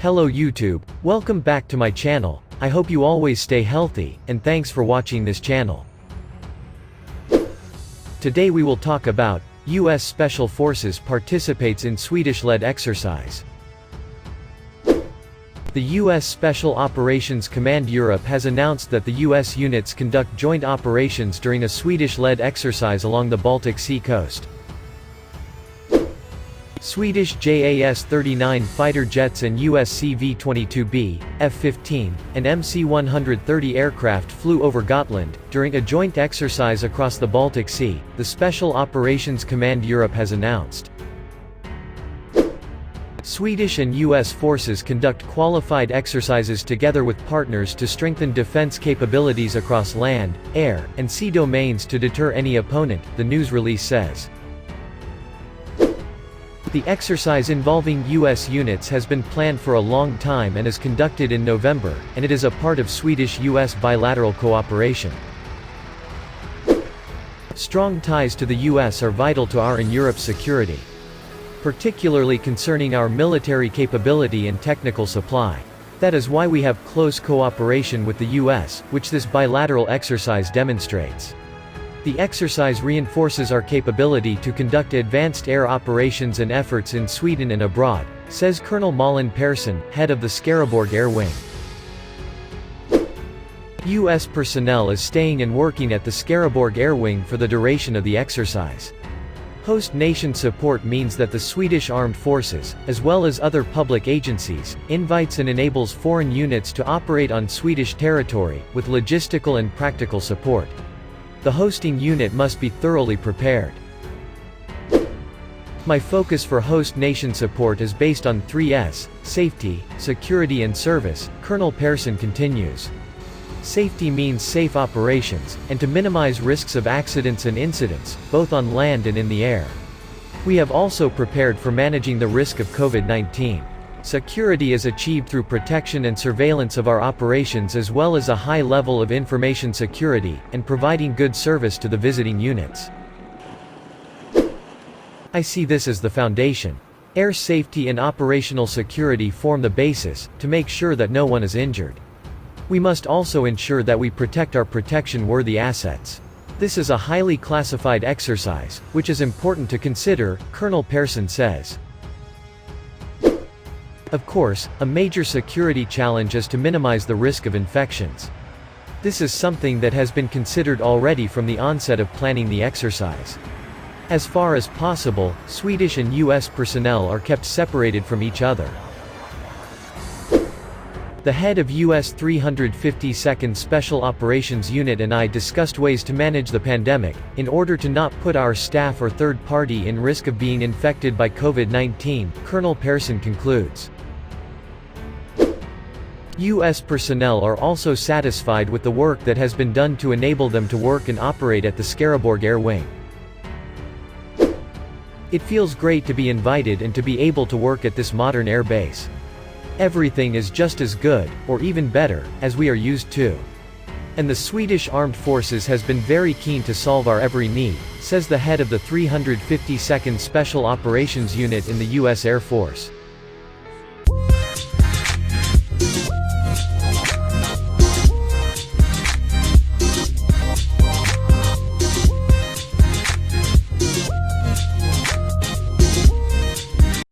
Hello YouTube, welcome back to my channel. I hope you always stay healthy, and thanks for watching this channel. Today we will talk about, U.S. Special Forces participates in Swedish-led exercise. The U.S. Special Operations Command Europe has announced that the U.S. units conduct joint operations during a Swedish-led exercise along the Baltic Sea coast. Swedish JAS-39 fighter jets and US CV-22B, F-15, and MC-130 aircraft flew over Gotland, during a joint exercise across the Baltic Sea, the Special Operations Command Europe has announced. Swedish and US forces conduct qualified exercises together with partners to strengthen defense capabilities across land, air, and sea domains to deter any opponent, the news release says. The exercise involving U.S. units has been planned for a long time and is conducted in November, and it is a part of Swedish-U.S. bilateral cooperation. Strong ties to the U.S. are vital to our and Europe's security, particularly concerning our military capability and technical supply. That is why we have close cooperation with the U.S., which this bilateral exercise demonstrates. The exercise reinforces our capability to conduct advanced air operations and efforts in Sweden and abroad, says Colonel Malin Persson, head of the Skaraborg Air Wing. U.S. personnel is staying and working at the Skaraborg Air Wing for the duration of the exercise. Host nation support means that the Swedish Armed Forces, as well as other public agencies, invites and enables foreign units to operate on Swedish territory, with logistical and practical support. The hosting unit must be thoroughly prepared. My focus for host nation support is based on 3S, safety, security and service, Colonel Persson continues. Safety means safe operations, and to minimize risks of accidents and incidents, both on land and in the air. We have also prepared for managing the risk of COVID-19. Security is achieved through protection and surveillance of our operations as well as a high level of information security, and providing good service to the visiting units. I see this as the foundation. Air safety and operational security form the basis, to make sure that no one is injured. We must also ensure that we protect our protection-worthy assets. This is a highly classified exercise, which is important to consider, Colonel Persson says. Of course, a major security challenge is to minimize the risk of infections. This is something that has been considered already from the onset of planning the exercise. As far as possible, Swedish and US personnel are kept separated from each other. The head of US 352nd Special Operations Unit and I discussed ways to manage the pandemic, in order to not put our staff or third party in risk of being infected by COVID-19, Colonel Persson concludes. U.S. personnel are also satisfied with the work that has been done to enable them to work and operate at the Skaraborg Air Wing. It feels great to be invited and to be able to work at this modern air base. Everything is just as good, or even better, as we are used to. And the Swedish Armed Forces has been very keen to solve our every need, says the head of the 352nd Special Operations Unit in the U.S. Air Force.